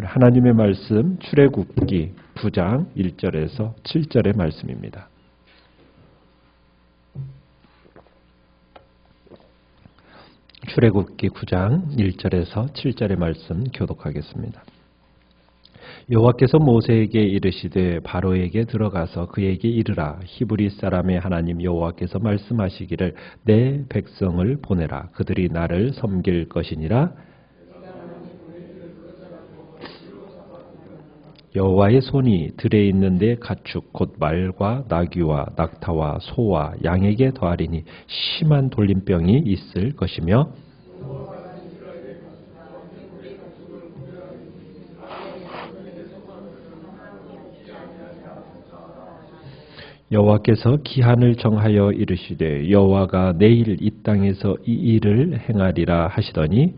하나님의 말씀 출애굽기 9장 1절에서 7절의 말씀입니다. 출애굽기 9장 1절에서 7절의 말씀 교독하겠습니다. 여호와께서 모세에게 이르시되 바로에게 들어가서 그에게 이르라. 히브리 사람의 하나님 여호와께서 말씀하시기를 내 백성을 보내라. 그들이 나를 섬길 것이니라. 여호와의 손이 들에 있는데 가축 곧 말과 나귀와 낙타와 소와 양에게 더하리니 심한 돌림병이 있을 것이며 여호와께서 기한을 정하여 이르시되 여호와가 내일 이 땅에서 이 일을 행하리라 하시더니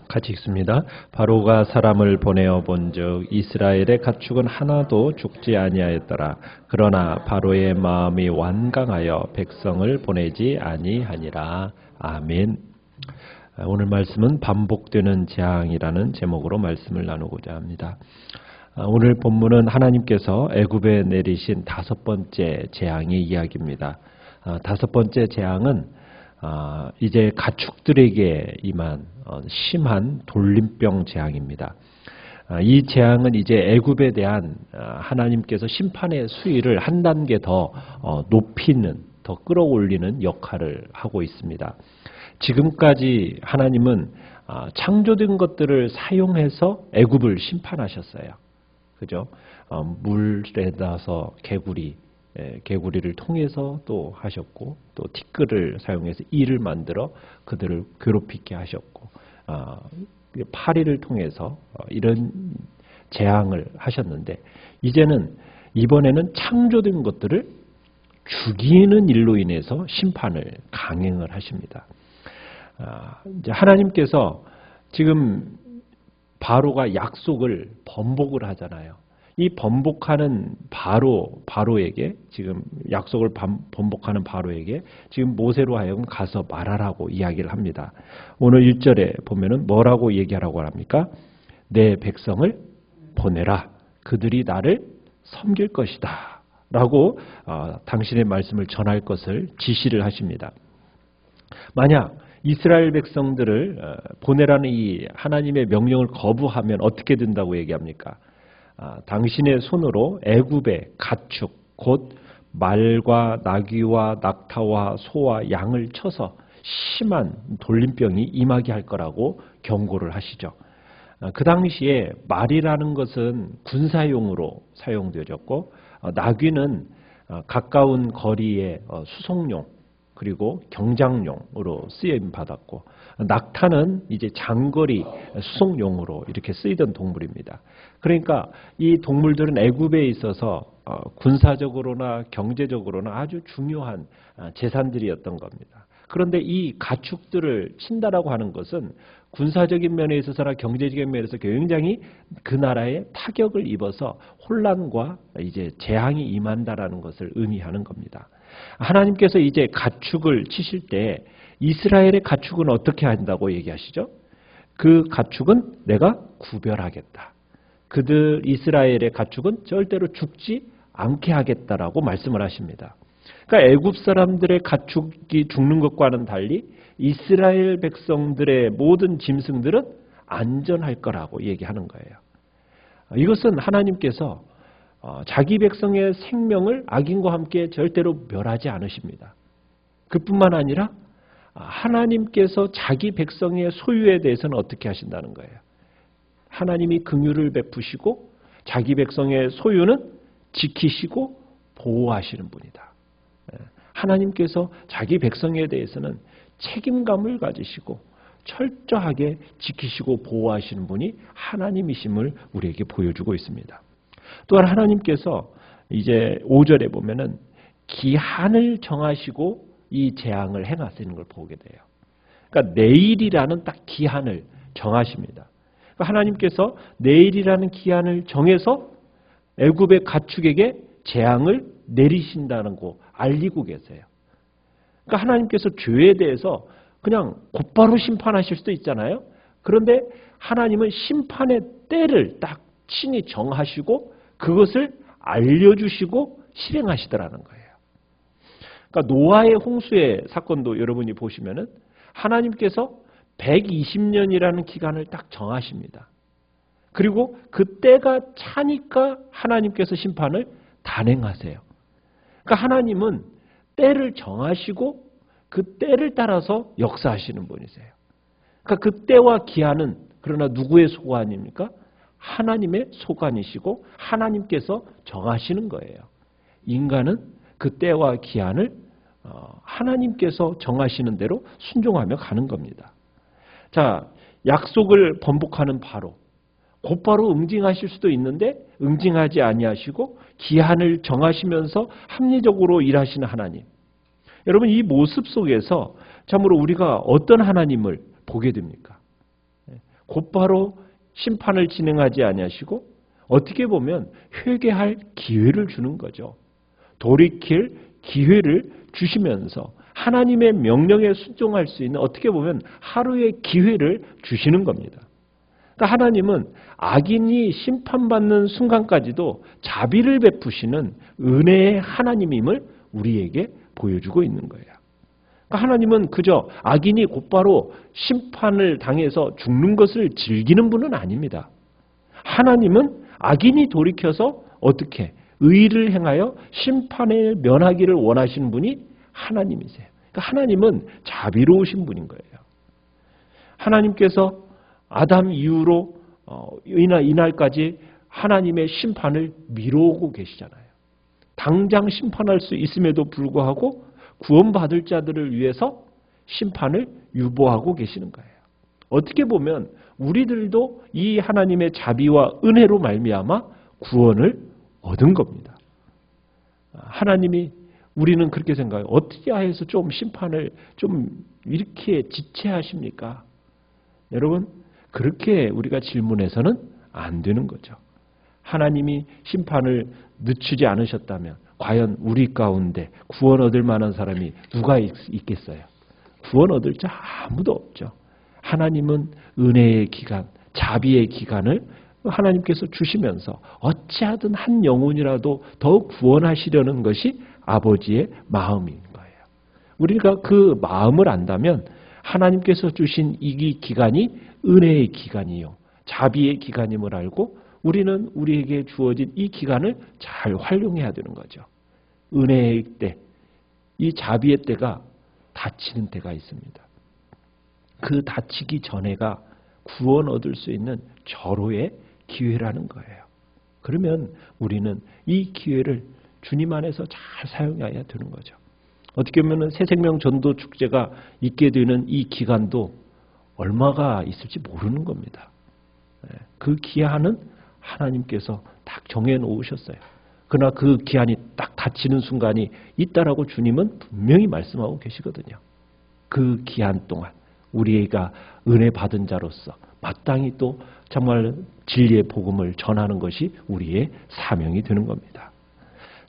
같이 읽습니다. 바로가 사람을 보내어 본즉 이스라엘의 가축은 하나도 죽지 아니하였더라. 그러나 바로의 마음이 완강하여 백성을 보내지 아니하니라. 아멘. 오늘 말씀은 반복되는 재앙이라는 제목으로 말씀을 나누고자 합니다. 오늘 본문은 하나님께서 애굽에 내리신 5번째 재앙의 이야기입니다. 5번째 재앙은 이제 가축들에게 임한 심한 돌림병 재앙입니다. 이 재앙은 이제 애굽에 대한 하나님께서 심판의 수위를 한 단계 더 높이는, 더 끌어올리는 역할을 하고 있습니다. 지금까지 하나님은 창조된 것들을 사용해서 애굽을 심판하셨어요. 그죠? 물에다서 개구리를 통해서 또 하셨고, 또 티끌을 사용해서 이를 만들어 그들을 괴롭히게 하셨고, 파리를 통해서 이런 재앙을 하셨는데, 이번에는 창조된 것들을 죽이는 일로 인해서 심판을 강행을 하십니다. 이제 하나님께서 지금 바로가 약속을 번복을 하잖아요. 이 번복하는 바로에게 지금 약속을 번복하는 바로에게 지금 모세로 하여금 가서 말하라고 이야기를 합니다. 오늘 1절에 보면은 뭐라고 얘기하라고 합니까? 내 백성을 보내라. 그들이 나를 섬길 것이다. 라고 당신의 말씀을 전할 것을 지시를 하십니다. 만약 이스라엘 백성들을 보내라는 이 하나님의 명령을 거부하면 어떻게 된다고 얘기합니까? 당신의 손으로 애굽의 가축 곧 말과 나귀와 낙타와 소와 양을 쳐서 심한 돌림병이 임하게 할 거라고 경고를 하시죠. 그 당시에 말이라는 것은 군사용으로 사용되었고 나귀는 가까운 거리의 수송용 그리고 경장용으로 쓰임 받았고 낙타는 이제 장거리 수송용으로 이렇게 쓰이던 동물입니다. 그러니까 이 동물들은 애굽에 있어서 군사적으로나 경제적으로나 아주 중요한 재산들이었던 겁니다. 그런데 이 가축들을 친다라고 하는 것은 군사적인 면에 있어서나 경제적인 면에서 굉장히 그 나라에 타격을 입어서 혼란과 이제 재앙이 임한다라는 것을 의미하는 겁니다. 하나님께서 이제 가축을 치실 때 이스라엘의 가축은 어떻게 한다고 얘기하시죠? 그 가축은 내가 구별하겠다. 그들 이스라엘의 가축은 절대로 죽지 않게 하겠다라고 말씀을 하십니다. 그러니까 애굽 사람들의 가축이 죽는 것과는 달리 이스라엘 백성들의 모든 짐승들은 안전할 거라고 얘기하는 거예요. 이것은 하나님께서 자기 백성의 생명을 악인과 함께 절대로 멸하지 않으십니다. 그뿐만 아니라 하나님께서 자기 백성의 소유에 대해서는 어떻게 하신다는 거예요. 하나님이 긍휼을 베푸시고 자기 백성의 소유는 지키시고 보호하시는 분이다. 하나님께서 자기 백성에 대해서는 책임감을 가지시고 철저하게 지키시고 보호하시는 분이 하나님이심을 우리에게 보여주고 있습니다. 또한 하나님께서 이제 5절에 보면은 기한을 정하시고 이 재앙을 행하시는 걸 보게 돼요. 그러니까 내일이라는 딱 기한을 정하십니다. 그러니까 하나님께서 내일이라는 기한을 정해서 애굽의 가축에게 재앙을 내리신다는 거 알리고 계세요. 그러니까 하나님께서 죄에 대해서 그냥 곧바로 심판하실 수도 있잖아요. 그런데 하나님은 심판의 때를 딱 친히 정하시고 그것을 알려주시고 실행하시더라는 거예요. 그러니까 노아의 홍수의 사건도 여러분이 보시면은 하나님께서 120년이라는 기간을 딱 정하십니다. 그리고 그 때가 차니까 하나님께서 심판을 단행하세요. 그러니까 하나님은 때를 정하시고 그 때를 따라서 역사하시는 분이세요. 그러니까 그 때와 기한은 그러나 누구의 소관입니까? 하나님의 소관이시고 하나님께서 정하시는 거예요. 인간은 그 때와 기한을 하나님께서 정하시는 대로 순종하며 가는 겁니다. 자, 약속을 번복하는 바로 곧바로 응징하실 수도 있는데 응징하지 아니하시고 기한을 정하시면서 합리적으로 일하시는 하나님. 여러분 이 모습 속에서 참으로 우리가 어떤 하나님을 보게 됩니까? 곧바로 심판을 진행하지 아니하시고 어떻게 보면 회개할 기회를 주는 거죠. 돌이킬 기회를 주시면서 하나님의 명령에 순종할 수 있는 어떻게 보면 하루의 기회를 주시는 겁니다. 그러니까 하나님은 악인이 심판받는 순간까지도 자비를 베푸시는 은혜의 하나님임을 우리에게 보여주고 있는 거예요. 그러니까 하나님은 그저 악인이 곧바로 심판을 당해서 죽는 것을 즐기는 분은 아닙니다. 하나님은 악인이 돌이켜서 어떻게 의를 행하여 심판에 면하기를 원하시는 분이 하나님이세요. 그러니까 하나님은 자비로우신 분인 거예요. 하나님께서 아담 이후로 이날까지 하나님의 심판을 미루고 계시잖아요. 당장 심판할 수 있음에도 불구하고 구원받을 자들을 위해서 심판을 유보하고 계시는 거예요. 어떻게 보면 우리들도 이 하나님의 자비와 은혜로 말미암아 구원을 얻은 겁니다. 하나님이 우리는 그렇게 생각해요. 어떻게 해서 좀 심판을 좀 이렇게 지체하십니까? 여러분 그렇게 우리가 질문해서는 안 되는 거죠. 하나님이 심판을 늦추지 않으셨다면 과연 우리 가운데 구원 얻을 만한 사람이 누가 있겠어요? 구원 얻을 자 아무도 없죠. 하나님은 은혜의 기간, 자비의 기간을 하나님께서 주시면서 어찌하든 한 영혼이라도 더 구원하시려는 것이 아버지의 마음인 거예요. 우리가 그 마음을 안다면 하나님께서 주신 이 기간이 은혜의 기간이요. 자비의 기간임을 알고 우리는 우리에게 주어진 이 기간을 잘 활용해야 되는 거죠. 은혜의 때, 이 자비의 때가 다치는 때가 있습니다. 그 다치기 전에가 구원 얻을 수 있는 절호의 기회라는 거예요. 그러면 우리는 이 기회를 주님 안에서 잘 사용해야 되는 거죠. 어떻게 보면 새생명 전도 축제가 있게 되는 이 기간도 얼마가 있을지 모르는 겁니다. 그 기한은 하나님께서 딱 정해놓으셨어요. 그러나 그 기한이 딱 닥치는 순간이 있다라고 주님은 분명히 말씀하고 계시거든요. 그 기한 동안 우리가 은혜 받은 자로서 마땅히 또 정말 진리의 복음을 전하는 것이 우리의 사명이 되는 겁니다.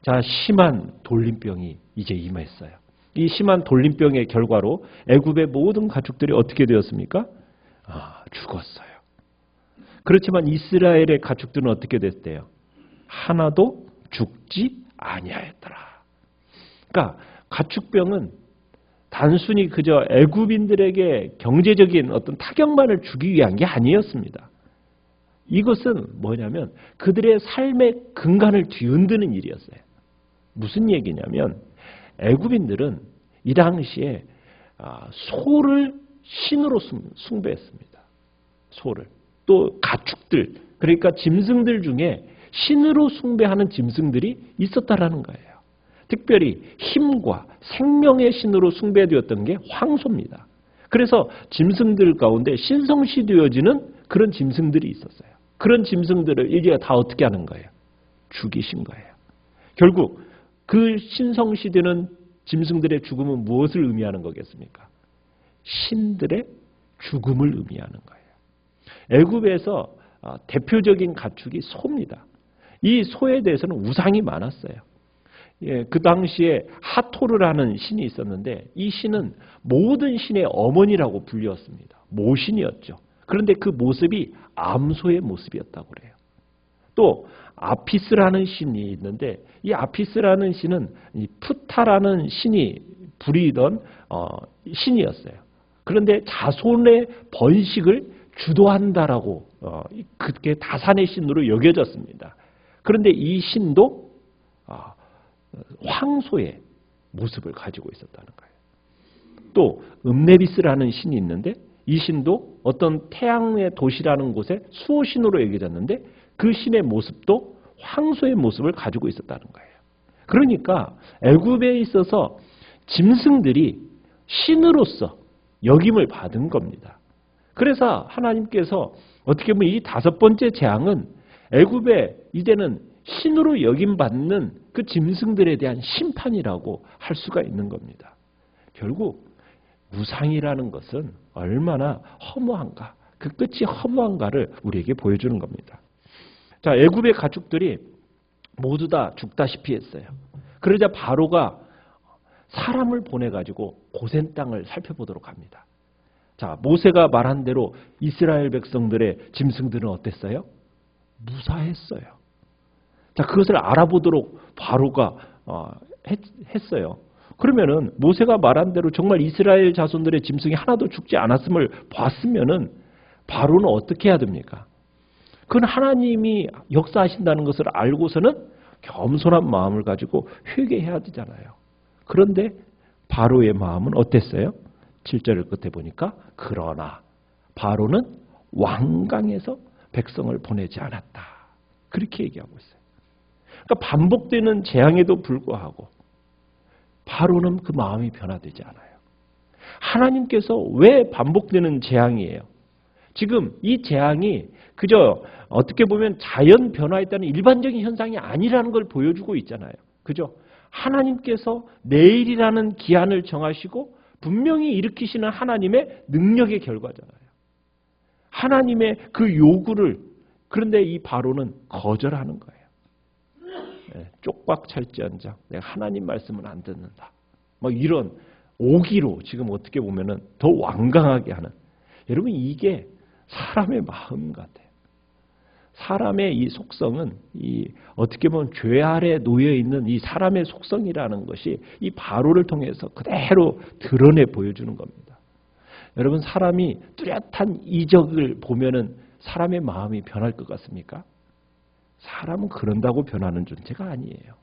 자, 심한 돌림병이 이제 임했어요. 이 심한 돌림병의 결과로 애굽의 모든 가축들이 어떻게 되었습니까? 죽었어요. 그렇지만 이스라엘의 가축들은 어떻게 됐대요? 하나도 죽지 아니하였더라. 그러니까 가축병은 단순히 그저 애굽인들에게 경제적인 어떤 타격만을 주기 위한 게 아니었습니다. 이것은 뭐냐면 그들의 삶의 근간을 뒤흔드는 일이었어요. 무슨 얘기냐면 애굽인들은 이 당시에 소를 신으로 숭배했습니다. 소를. 또 가축들, 그러니까 짐승들 중에 신으로 숭배하는 짐승들이 있었다라는 거예요. 특별히 힘과 생명의 신으로 숭배되었던 게 황소입니다. 그래서 짐승들 가운데 신성시되어지는 그런 짐승들이 있었어요. 그런 짐승들을 이제 다 어떻게 하는 거예요? 죽이신 거예요. 결국 그 신성시되는 짐승들의 죽음은 무엇을 의미하는 거겠습니까? 신들의 죽음을 의미하는 거예요. 애굽에서 대표적인 가축이 소입니다. 이 소에 대해서는 우상이 많았어요. 예, 그 당시에 하토르라는 신이 있었는데 이 신은 모든 신의 어머니라고 불렸습니다. 모신이었죠. 그런데 그 모습이 암소의 모습이었다고 그래요. 또 아피스라는 신이 있는데 이 아피스라는 신은 이 푸타라는 신이 부리던 신이었어요. 그런데 자손의 번식을 주도한다라고 그게 다산의 신으로 여겨졌습니다. 그런데 이 신도 황소의 모습을 가지고 있었다는 거예요. 또 음네비스라는 신이 있는데 이 신도 어떤 태양의 도시라는 곳에 수호신으로 여겨졌는데 그 신의 모습도 황소의 모습을 가지고 있었다는 거예요. 그러니까 애굽에 있어서 짐승들이 신으로서 여김을 받은 겁니다. 그래서 하나님께서 어떻게 보면 이 다섯 번째 재앙은 애굽에 이제는 신으로 여김받는 그 짐승들에 대한 심판이라고 할 수가 있는 겁니다. 결국 우상이라는 것은 얼마나 허무한가, 그 끝이 허무한가를 우리에게 보여주는 겁니다. 자, 애굽의 가축들이 모두 다 죽다시피 했어요. 그러자 바로가 사람을 보내가지고 고센 땅을 살펴보도록 합니다. 자, 모세가 말한 대로 이스라엘 백성들의 짐승들은 어땠어요? 무사했어요. 자, 그것을 알아보도록 바로가 했어요. 그러면은 모세가 말한 대로 정말 이스라엘 자손들의 짐승이 하나도 죽지 않았음을 봤으면은 바로는 어떻게 해야 됩니까? 그건 하나님이 역사하신다는 것을 알고서는 겸손한 마음을 가지고 회개해야 되잖아요. 그런데 바로의 마음은 어땠어요? 7절 끝에 보니까 그러나 바로는 완강해서 백성을 보내지 않았다. 그렇게 얘기하고 있어요. 그러니까 반복되는 재앙에도 불구하고 바로는 그 마음이 변화되지 않아요. 하나님께서 왜 반복되는 재앙이에요? 지금 이 재앙이 그저 어떻게 보면 자연 변화에 따른 일반적인 현상이 아니라는 걸 보여주고 있잖아요. 그죠? 하나님께서 내일이라는 기한을 정하시고 분명히 일으키시는 하나님의 능력의 결과잖아요. 하나님의 그 요구를 그런데 이 바로는 거절하는 거예요. 쪽박 찰지언정 내가 하나님 말씀은 안 듣는다. 뭐 이런 오기로 지금 어떻게 보면은 더 완강하게 하는. 여러분 이게 사람의 마음 같아요. 사람의 이 속성은 이 어떻게 보면 죄 아래 놓여 있는 이 사람의 속성이라는 것이 이 바로를 통해서 그대로 드러내 보여주는 겁니다. 여러분 사람이 뚜렷한 이적을 보면은 사람의 마음이 변할 것 같습니까? 사람은 그런다고 변하는 존재가 아니에요.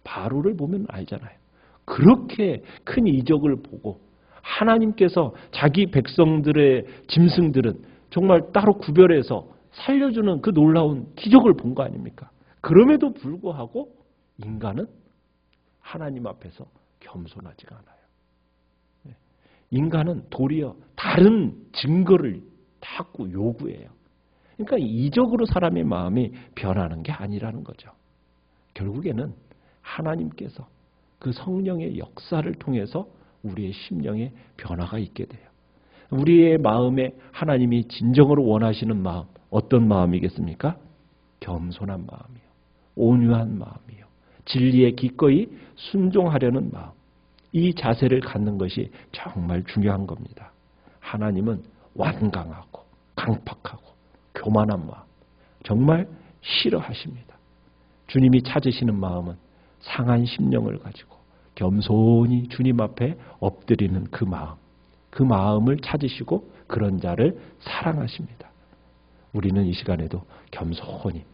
바로를 보면 알잖아요. 그렇게 큰 이적을 보고 하나님께서 자기 백성들의 짐승들은 정말 따로 구별해서 살려주는 그 놀라운 기적을 본 거 아닙니까? 그럼에도 불구하고 인간은 하나님 앞에서 겸손하지가 않아요. 인간은 도리어 다른 증거를 자꾸 요구해요. 그러니까 이적으로 사람의 마음이 변하는 게 아니라는 거죠. 결국에는 하나님께서 그 성령의 역사를 통해서 우리의 심령에 변화가 있게 돼요. 우리의 마음에 하나님이 진정으로 원하시는 마음, 어떤 마음이겠습니까? 겸손한 마음이요. 온유한 마음이요. 진리에 기꺼이 순종하려는 마음. 이 자세를 갖는 것이 정말 중요한 겁니다. 하나님은 완강하고 강팍하고 교만한 마음, 정말 싫어하십니다. 주님이 찾으시는 마음은 상한 심령을 가지고 겸손히 주님 앞에 엎드리는 그 마음, 그 마음을 찾으시고 그런 자를 사랑하십니다. 우리는 이 시간에도 겸손히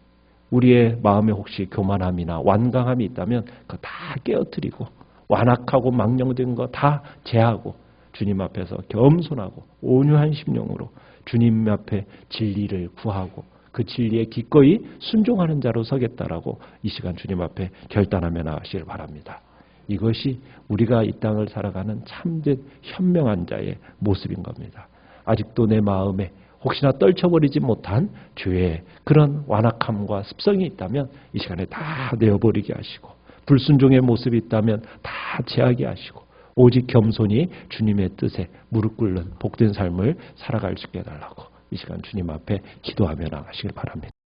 우리의 마음에 혹시 교만함이나 완강함이 있다면 그거 다 깨어뜨리고 완악하고 망령된 거 다 제하고 주님 앞에서 겸손하고 온유한 심령으로 주님 앞에 진리를 구하고 그 진리에 기꺼이 순종하는 자로 서겠다라고 이 시간 주님 앞에 결단하며 나가시길 바랍니다. 이것이 우리가 이 땅을 살아가는 참된 현명한 자의 모습인 겁니다. 아직도 내 마음에 혹시나 떨쳐버리지 못한 죄의 그런 완악함과 습성이 있다면 이 시간에 다 내어버리게 하시고 불순종의 모습이 있다면 다 제하게 하시고 오직 겸손히 주님의 뜻에 무릎 꿇는 복된 삶을 살아갈 수 있게 해달라고 이 시간 주님 앞에 기도하며 나가시길 바랍니다.